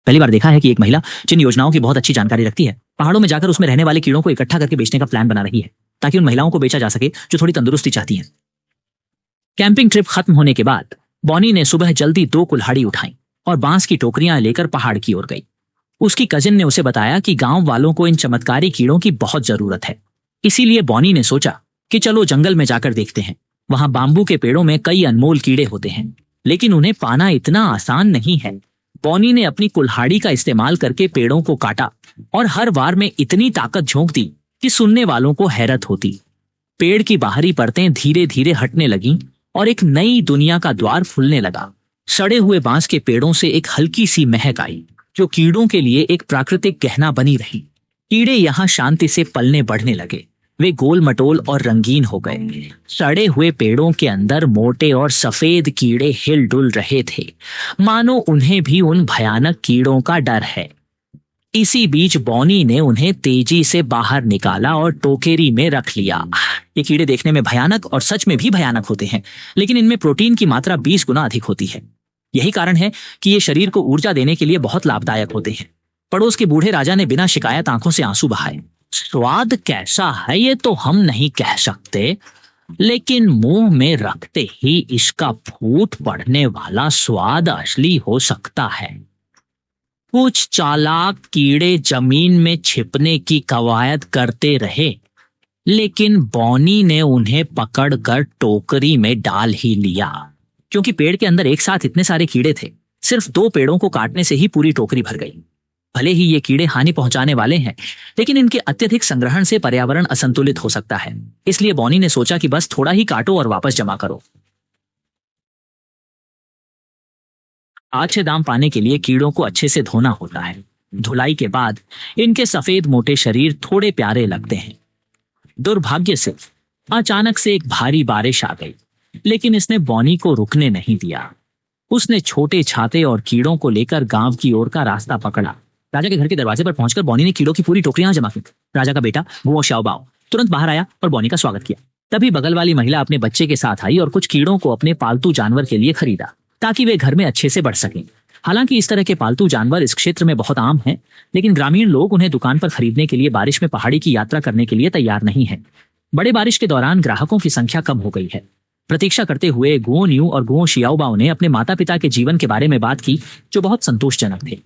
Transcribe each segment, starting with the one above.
पहली बार देखा है कि एक महिला जिन योजनाओं की बहुत अच्छी जानकारी रखती है, पहाड़ों में जाकर उसमें रहने वाले कीड़ों को इकट्ठा करके बेचने का प्लान बना रही है, ताकि उन महिलाओं को बेचा जा सके जो थोड़ी तंदुरुस्ती चाहती हैं। कैंपिंग ट्रिप खत्म होने के बाद बॉनी ने सुबह जल्दी 2 कुल्हाड़ी उठाई और बांस की टोकरियां लेकर पहाड़ की ओर गई। उसकी कजिन ने उसे बताया कि गांव वालों को इन चमत्कारी कीड़ों की बहुत जरूरत है। इसीलिए बॉनी ने सोचा कि चलो जंगल में जाकर देखते हैं। वहां बाम्बू के पेड़ों में कई अनमोल कीड़े होते हैं, लेकिन उन्हें पाना इतना आसान नहीं है। बॉनी ने अपनी कुल्हाड़ी का इस्तेमाल करके पेड़ों को काटा और हर वार में इतनी ताकत झोंक दी कि सुनने वालों को हैरत होती। पेड़ की बाहरी परतें धीरे धीरे हटने लगीं और एक नई दुनिया का द्वार खुलने लगा। सड़े हुए बांस के पेड़ों से एक हल्की सी महक आई, जो कीड़ों के लिए एक प्राकृतिक गहना बनी रही। कीड़े यहाँ शांति से पलने बढ़ने लगे। वे गोल मटोल और रंगीन हो गए। सड़े हुए पेड़ों के अंदर मोटे और सफेद कीड़े हिलडुल रहे थे, मानो उन्हें भी उन भयानक कीड़ों का डर है। इसी बीच बॉनी ने उन्हें तेजी से बाहर निकाला और टोकरी में रख लिया। ये कीड़े देखने में भयानक और सच में भी भयानक होते हैं, लेकिन इनमें प्रोटीन की मात्रा 20 गुना अधिक होती है। यही कारण है कि ये शरीर को ऊर्जा देने के लिए बहुत लाभदायक होते हैं। पड़ोस के बूढ़े राजा ने बिना शिकायत आंखों से आंसू बहाए। स्वाद कैसा है ये तो हम नहीं कह सकते, लेकिन मुंह में रखते ही इसका फूट पड़ने वाला स्वाद असली हो सकता है। कुछ चालाक कीड़े जमीन में छिपने की कवायद करते रहे, लेकिन बॉनी ने उन्हें पकड़कर टोकरी में डाल ही लिया। क्योंकि पेड़ के अंदर एक साथ इतने सारे कीड़े थे, सिर्फ 2 पेड़ों को काटने से ही पूरी टोकरी भर गई। भले ही ये कीड़े हानि पहुंचाने वाले हैं, लेकिन इनके अत्यधिक संग्रहण से पर्यावरण असंतुलित हो सकता है। इसलिए बॉनी ने सोचा कि बस थोड़ा ही काटो और वापस जमा करो। अच्छे दाम पाने के लिए कीड़ों को अच्छे से धोना होता है। धुलाई के बाद इनके सफेद मोटे शरीर थोड़े प्यारे लगते हैं। दुर्भाग्य से अचानक से एक भारी बारिश आ गई, लेकिन इसने बॉनी को रुकने नहीं दिया। उसने छोटे छाते और कीड़ों को लेकर गांव की ओर का रास्ता पकड़ा। राजा के घर के दरवाजे पर पहुंचकर बॉनी ने कीड़ों की पूरी टोकरियां जमा की। राजा का बेटा गुओ श्याओबाओ तुरंत बाहर आया और बॉनी का स्वागत किया। तभी बगल वाली महिला अपने बच्चे के साथ आई और कुछ कीड़ों को अपने पालतू जानवर के लिए खरीदा, ताकि वे घर में अच्छे से बढ़ सकें। हालांकि इस तरह के पालतू जानवर इस क्षेत्र में बहुत आम हैं, लेकिन ग्रामीण लोग उन्हें दुकान पर खरीदने के लिए बारिश में पहाड़ी की यात्रा करने के लिए तैयार नहीं है। बड़े बारिश के दौरान ग्राहकों की संख्या कम हो गई है। प्रतीक्षा करते हुए गुओ न्यू और गुओ शियाओबाओ ने अपने माता पिता के जीवन के बारे में बात की, जो बहुत संतोषजनक थे।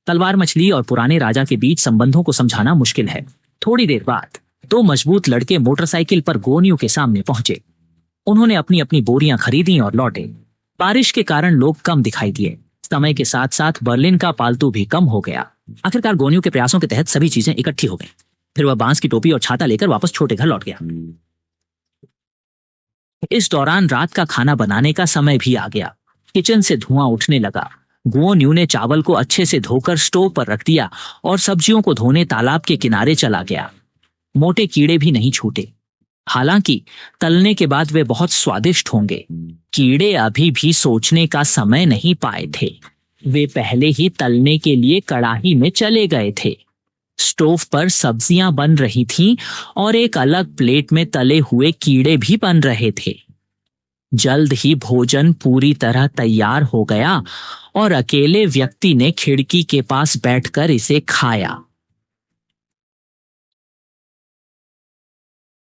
तलवार मछली और पुराने राजा के बीच संबंधों को समझाना मुश्किल है। थोड़ी देर बाद 2 मजबूत लड़के मोटरसाइकिल पर गुओ न्यू के सामने पहुंचे। उन्होंने अपनी अपनी बोरियां खरीदी और लौटे। बारिश के कारण लोग कम दिखाई दिए। समय के साथ साथ बर्लिन का पालतू भी कम हो गया। आखिरकार गुओ न्यू के प्रयासों के तहत सभी चीजें इकट्ठी हो गई। फिर वह बांस की टोपी और छाता लेकर वापस छोटे घर लौट गया। इस दौरान रात का खाना बनाने का समय भी आ गया। किचन से धुआं उठने लगा। गुओ न्यू ने चावल को अच्छे से धोकर स्टोव पर रख दिया और सब्जियों को धोने तालाब के किनारे चला गया। मोटे कीड़े भी नहीं छूटे। हालांकि तलने के बाद वे बहुत स्वादिष्ट होंगे। कीड़े अभी भी सोचने का समय नहीं पाए थे। वे पहले ही तलने के लिए कड़ाही में चले गए थे। स्टोव पर सब्जियां बन रही थीं और एक अलग प्लेट में तले हुए कीड़े भी बन रहे थे। जल्द ही भोजन पूरी तरह तैयार हो गया और अकेले व्यक्ति ने खिड़की के पास बैठकर इसे खाया।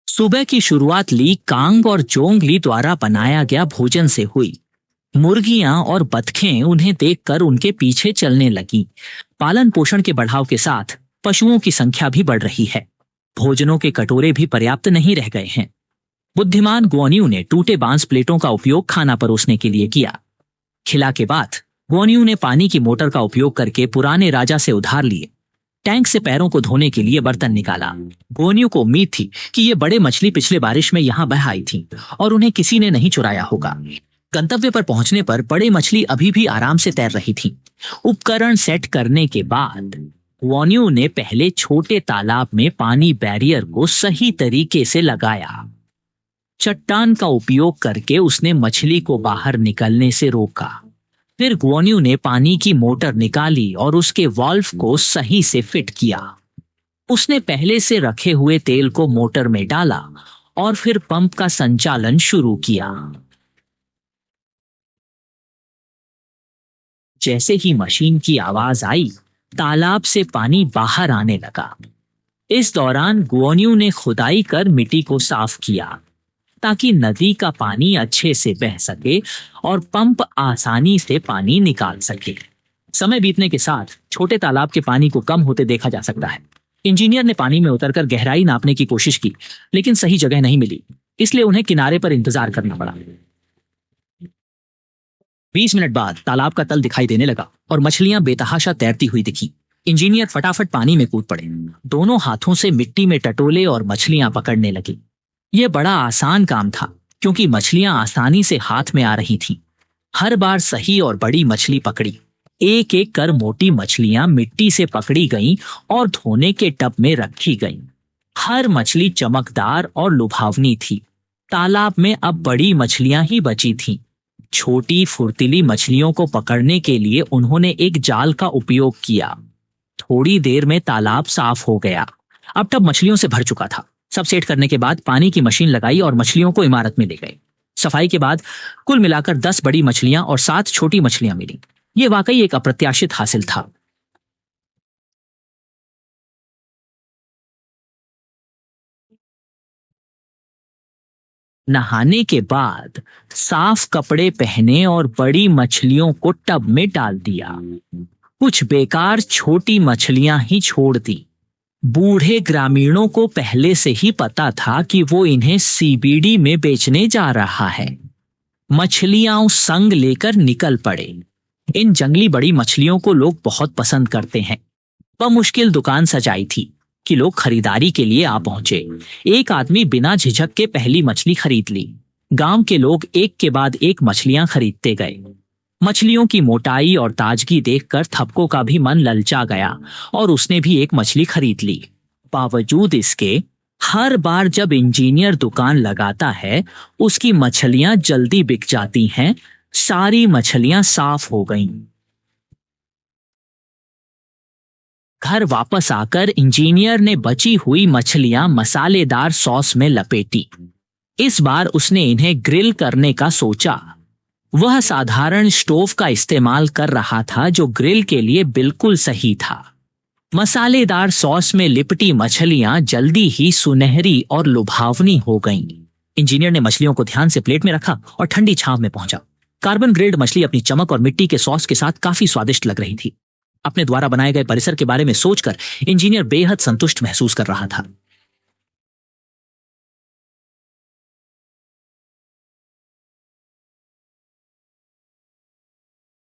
सुबह की शुरुआत ली कांग और जोंग ली द्वारा बनाया गया भोजन से हुई। मुर्गियां और बतखें उन्हें देखकर उनके पीछे चलने लगीं। पालन पोषण के बढ़ाव के साथ पशुओं की संख्या भी बढ़ रही है। भोजनों के कटोरे भी पर्याप्त नहीं रह गए हैं। बुद्धिमान गुओ न्यू ने टूटे बांस प्लेटों का उपयोग खाना परोसने के लिए किया। खिला के बाद गुओ न्यू ने पानी की मोटर का उपयोग करके पुराने राजा से उधार लिए। टैंक से पैरों को धोने के लिए बर्तन निकाला। गुओ न्यू को उम्मीद थी कि ये बड़े मछली पिछले बारिश में यहाँ बह आई थी और उन्हें किसी ने नहीं चुराया होगा। गंतव्य पर पहुंचने पर बड़े मछली अभी भी आराम से तैर रही थी। उपकरण सेट करने के बाद गुओ न्यू ने पहले छोटे तालाब में पानी बैरियर को सही तरीके से लगाया। चट्टान का उपयोग करके उसने मछली को बाहर निकलने से रोका। फिर गुओ न्यू ने पानी की मोटर निकाली और उसके वाल्व को सही से फिट किया। उसने पहले से रखे हुए तेल को मोटर में डाला और फिर पंप का संचालन शुरू किया। जैसे ही मशीन की आवाज आई, तालाब से पानी बाहर आने लगा। इस दौरान गुओन्यू ने खुदाई कर मिट्टी को साफ किया ताकि नदी का पानी अच्छे से बह सके और पंप आसानी से पानी निकाल सके। समय बीतने के साथ छोटे तालाब के पानी को कम होते देखा जा सकता है। इंजीनियर ने पानी में उतरकर गहराई नापने की कोशिश की, लेकिन सही जगह नहीं मिली, इसलिए उन्हें किनारे पर इंतजार करना पड़ा। 20 मिनट बाद तालाब का तल दिखाई देने लगा और मछलियां बेतहाशा तैरती हुई दिखी। इंजीनियर फटाफट पानी में कूद पड़े, दोनों हाथों से मिट्टी में टटोले और मछलियां पकड़ने लगे। यह बड़ा आसान काम था क्योंकि मछलियां आसानी से हाथ में आ रही थीं। हर बार सही और बड़ी मछली पकड़ी। एक एक कर मोटी मछलियां मिट्टी से पकड़ी गईं और धोने के टब में रखी गईं। हर मछली चमकदार और लुभावनी थी। तालाब में अब बड़ी मछलियां ही बची थीं। छोटी फुर्तीली मछलियों को पकड़ने के लिए उन्होंने एक जाल का उपयोग किया। थोड़ी देर में तालाब साफ हो गया। अब टब मछलियों से भर चुका था। सब सेट करने के बाद पानी की मशीन लगाई और मछलियों को इमारत में ले गए। सफाई के बाद कुल मिलाकर 10 बड़ी मछलियां और 7 छोटी मछलियां मिली। यह वाकई एक अप्रत्याशित हासिल था। नहाने के बाद साफ कपड़े पहने और बड़ी मछलियों को टब में डाल दिया। कुछ बेकार छोटी मछलियां ही छोड़ दी। बूढ़े ग्रामीणों को पहले से ही पता था कि वो इन्हें सीबीडी में बेचने जा रहा है। मछलियां संग लेकर निकल पड़े। इन जंगली बड़ी मछलियों को लोग बहुत पसंद करते हैं। बमुश्किल दुकान सजाई थी कि लोग खरीदारी के लिए आ पहुंचे। एक आदमी बिना झिझक के पहली मछली खरीद ली। गांव के लोग एक के बाद एक मछलियां खरीदते गए। मछलियों की मोटाई और ताजगी देखकर थपको का भी मन ललचा गया और उसने भी एक मछली खरीद ली। बावजूद इसके हर बार जब इंजीनियर दुकान लगाता है, उसकी मछलियां जल्दी बिक जाती हैं। सारी मछलियां साफ हो गईं। घर वापस आकर इंजीनियर ने बची हुई मछलियां मसालेदार सॉस में लपेटी। इस बार उसने इन्हें ग्रिल करने का सोचा। वह साधारण स्टोव का इस्तेमाल कर रहा था जो ग्रिल के लिए बिल्कुल सही था। मसालेदार सॉस में लिपटी मछलियां जल्दी ही सुनहरी और लुभावनी हो गईं। इंजीनियर ने मछलियों को ध्यान से प्लेट में रखा और ठंडी छांव में पहुंचा। कार्बन ग्रेड मछली अपनी चमक और मिट्टी के सॉस के साथ काफी स्वादिष्ट लग रही थी। अपने द्वारा बनाए गए परिसर के बारे में सोचकर इंजीनियर बेहद संतुष्ट महसूस कर रहा था।